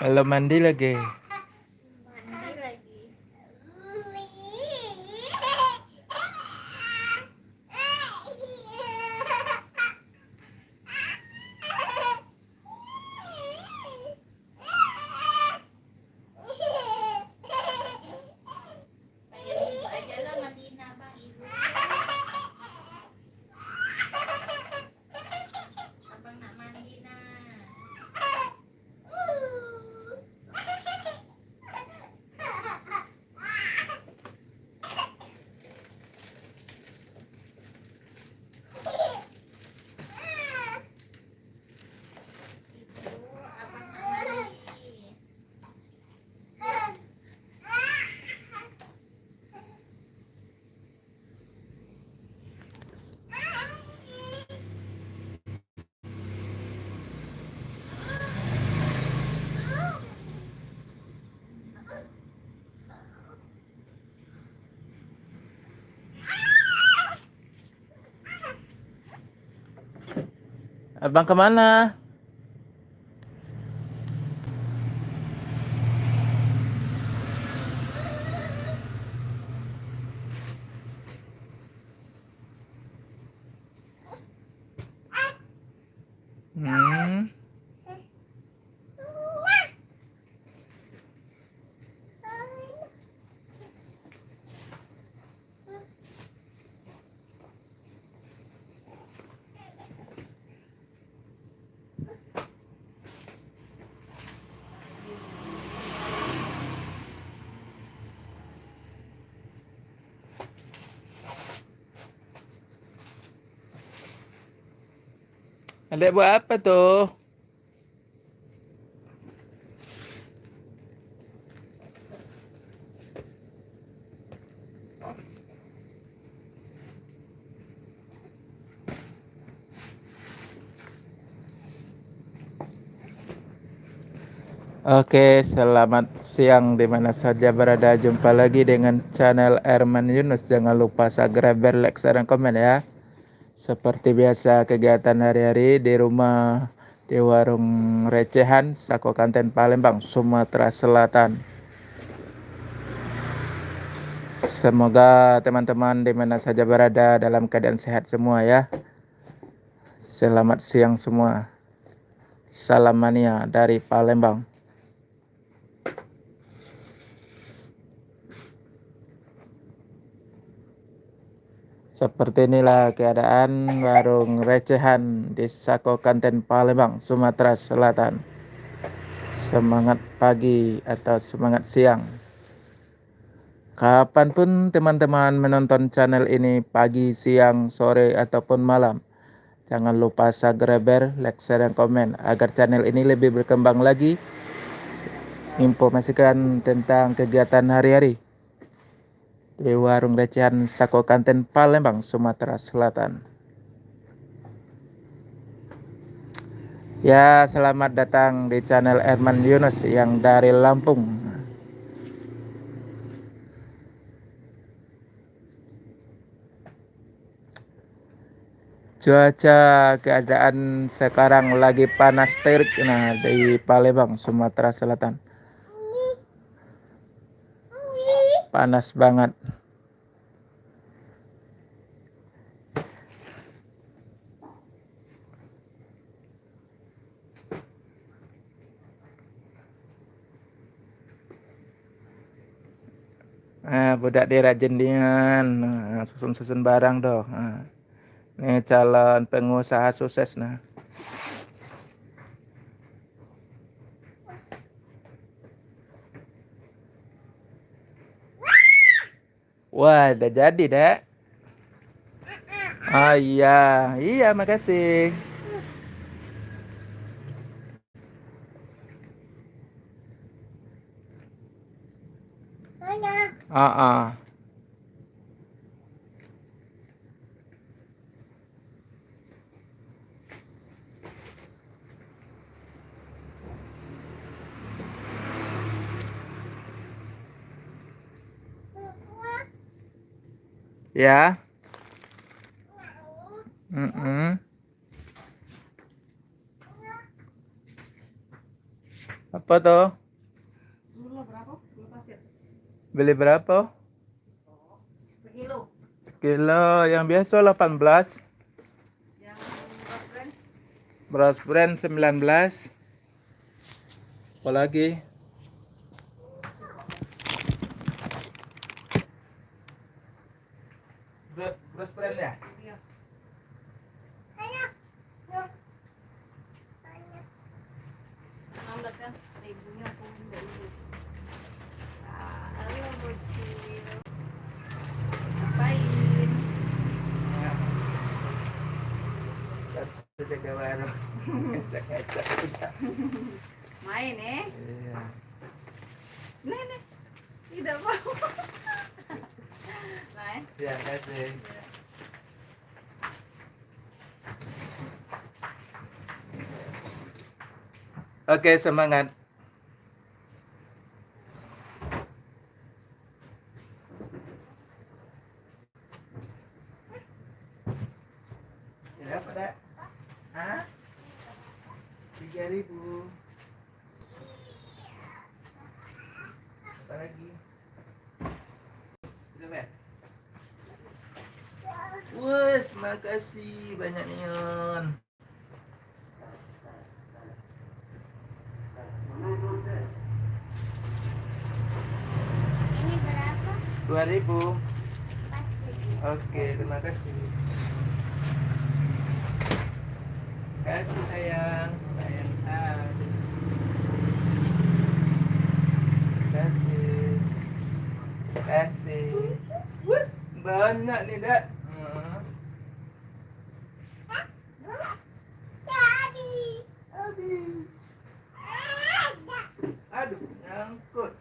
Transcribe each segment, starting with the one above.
Belum mandi lagi. Mandi lagi. Pengen ibu aja lah mandiin abang ibu. Abang nak mandi nah. Ibu, abang nak mandi. Abang kemana? Hmm. Adek buat apa tuh? Oke, selamat siang di mana saja berada. Jumpa lagi dengan channel Erman Yunus. Jangan lupa subscribe, like, share, dan komen ya. Seperti biasa kegiatan hari-hari di rumah di warung recehan Sako Kanten Palembang, Sumatera Selatan. Semoga teman-teman di mana saja berada dalam keadaan sehat semua ya. Selamat siang semua. Salam mania dari Palembang. Seperti inilah keadaan warung recehan di Sako Kanten Palembang, Sumatera Selatan. Semangat pagi atau semangat siang. Kapanpun teman-teman menonton channel ini, pagi, siang, sore, ataupun malam, jangan lupa subscribe, like, share, dan komen agar channel ini lebih berkembang lagi. Informasikan tentang kegiatan hari-hari di warung recehan Sako Kanten Palembang, Sumatera Selatan. Ya, selamat datang di channel Erman Yunus yang dari Lampung. Cuaca keadaan sekarang lagi panas terik nah di Palembang, Sumatera Selatan. Panas banget. Budak dirajin dian, susun-susun barang doh. Ini calon pengusaha sukses nah. Wah, udah jadi, Dek. Oh iya, iya makasih. Ah, ya. Mm-mm. Apa tuh? Gula berapa? Gula pasir. Beli berapa? Sekilo. Sekilo yang biasa 18. Yang beras brand Beras brand 19. Apalagi? Beras brand ya? iya. Enam belas kan? Ribunya aku nggak ribu. Halo bocil. Ngapain? Satu jaga warung. Ngecek-ngecek juga. Main Iya. Nih. Tidak mau. Main. Ya, kasih. Oke, semangat. Ya, pada. Hah? 3.000. Apa lagi? Berapa? Wes, makasih banyak Nion. Ini berapa? 2.000. Pasti. Oke, terima kasih. Kasih sayang, sayang kasih, kasih. Wes, banyak nih dak. Habis. Aduh, nyangkut.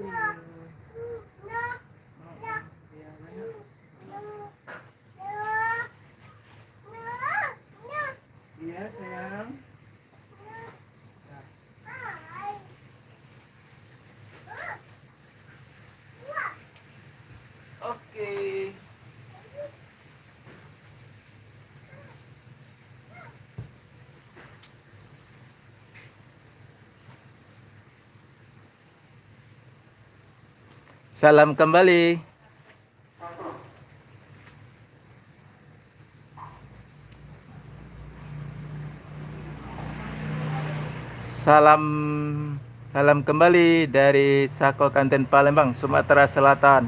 Ya, banyak. Ya, banyak. Iya, sayang. Oke. Salam kembali. Salam salam kembali dari Sako Kanten Palembang, Sumatera Selatan.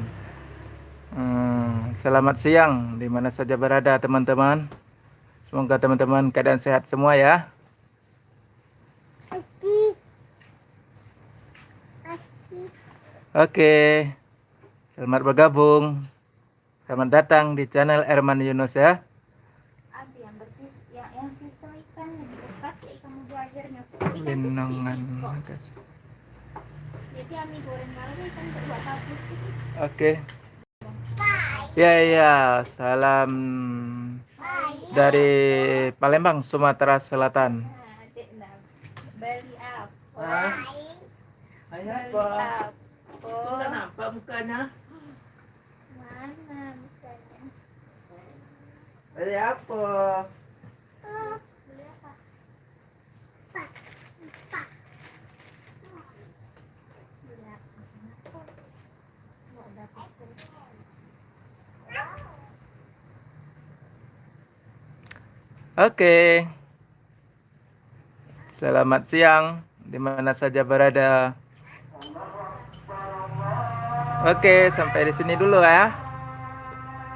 Selamat siang di mana saja berada teman-teman. Semoga teman-teman keadaan sehat semua ya. Oke, selamat bergabung. Selamat datang di channel Erman Yunus ya. Abi yang bersih, yang sisa ikan yang dekat kamu belajarnya. Ikan Linongan. kecil kok. Jadi Ami goreng lagi ikan kedua kabut itu. Oke. Ya, salam dari Palembang, Sumatera Selatan. Nah, adik nak beli apa? Hah? Beli Apa? apa? Itu kenapa mukanya? Mana misalnya? Beli apa? Beli apa? Beli apa? Nggak dapat kerja. Oke. Selamat siang di mana saja berada. Oke, sampai di sini dulu ya.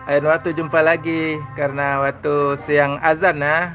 Lain waktu jumpa lagi karena waktu siang azan ya.